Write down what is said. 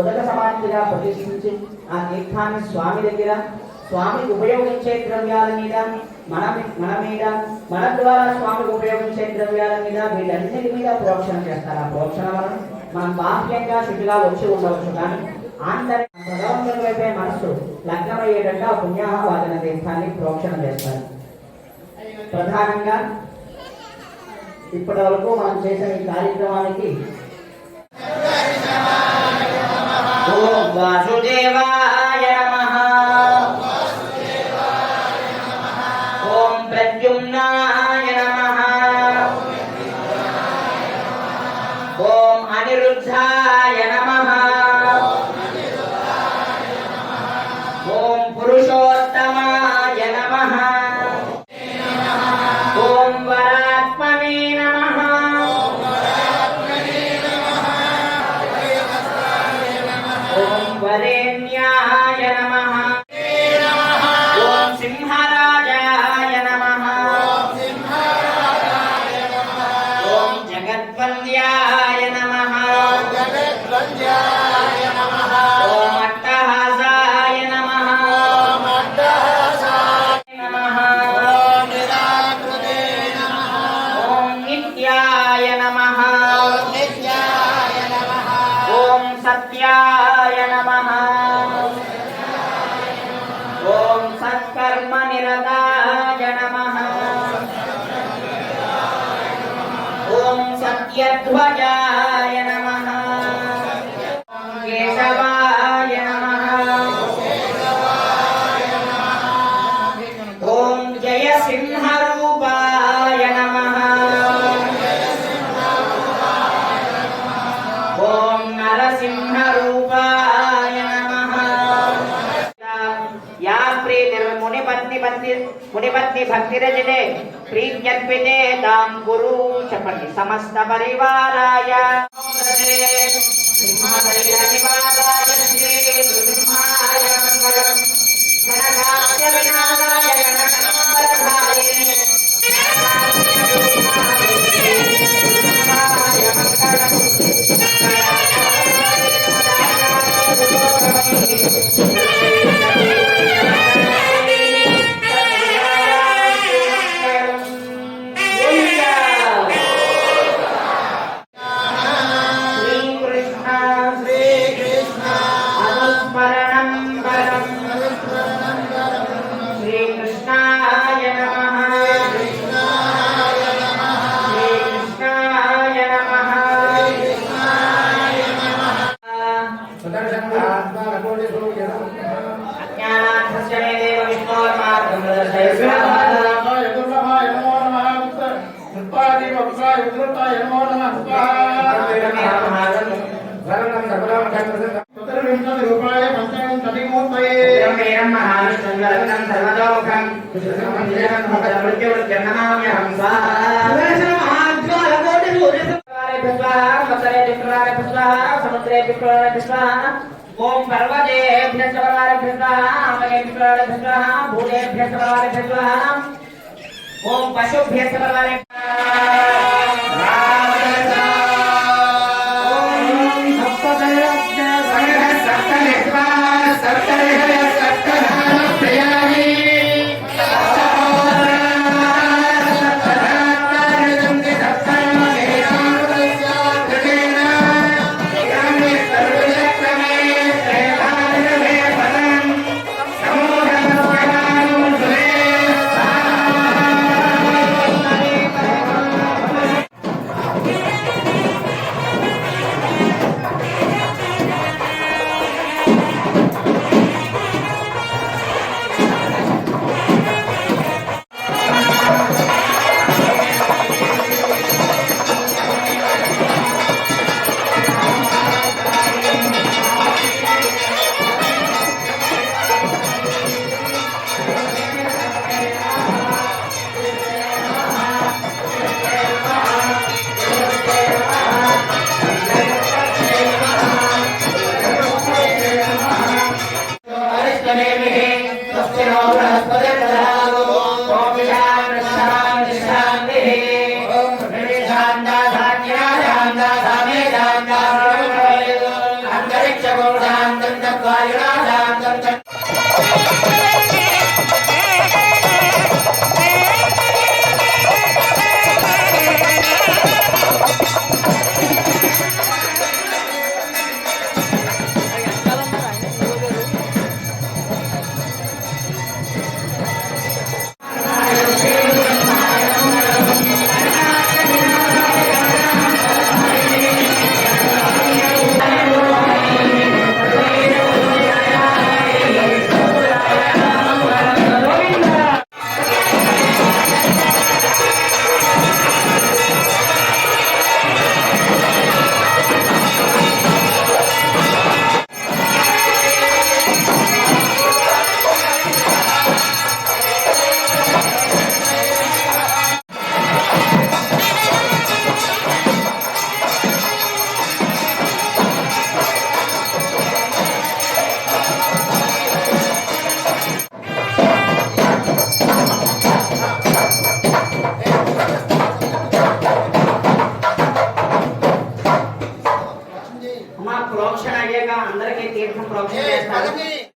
ఉదక సమాధిగా ప్రతిష్ఠించి ఆ తీర్థాన్ని స్వామి దగ్గర స్వామికి ఉపయోగించే ద్రవ్యాల మీద మన ద్వారా స్వామికి ఉపయోగించే ద్రవ్యాల మీద వీటన్నిటి మీద ప్రోక్షణ చేస్తారు. ఆ ప్రోక్షణ వలన మనం బాహ్యంగా శుద్ధిగా వచ్చి ఉండవచ్చు, కానీ భగవంతుని వైపే మనస్సు లగ్నమయ్యేటట్టు ఆ పుణ్యాహవాదన తీర్థాన్ని ప్రోక్షణ చేస్తారు. ప్రధానంగా ఇప్పటి వరకు మనం చేసిన ఈ కార్యక్రమానికి ఓం వాసుదేవాయ నమః, ఓం ప్రద్యుమ్నాయ నమః, ఓం అనిరుద్ధాయ నమః, ఓం పురుషోత్తమాయ నమః, ఓం వరాత్మనే నమః, ఓం వరేణ్యాయ నమః, ఓం సింహరాజాయ నమః, ఓం జగద్వంద్యాయ నమః, ఓం అట్టహాసాయ నమః, ఓం నిత్యాయ నమః, ఓం సత్యాయ నమః, ఓం సత్కర్మ నిరతాయ నమః, ఓం సత్యధ్వజాయ నమః, కేశవాయ నమః, ఓం జయసింహరూపాయ నమః, ఓం నరసింహరూపాయ నమః. యా మునిపత్ని భక్తిరజనే ప్రీత్యర్పితే తాం గురు చెప్పండి. సమస్త పరివారాయ ఓం పర్వతేభ్యః ఓం పశుభ్యః వాయునాశాంతం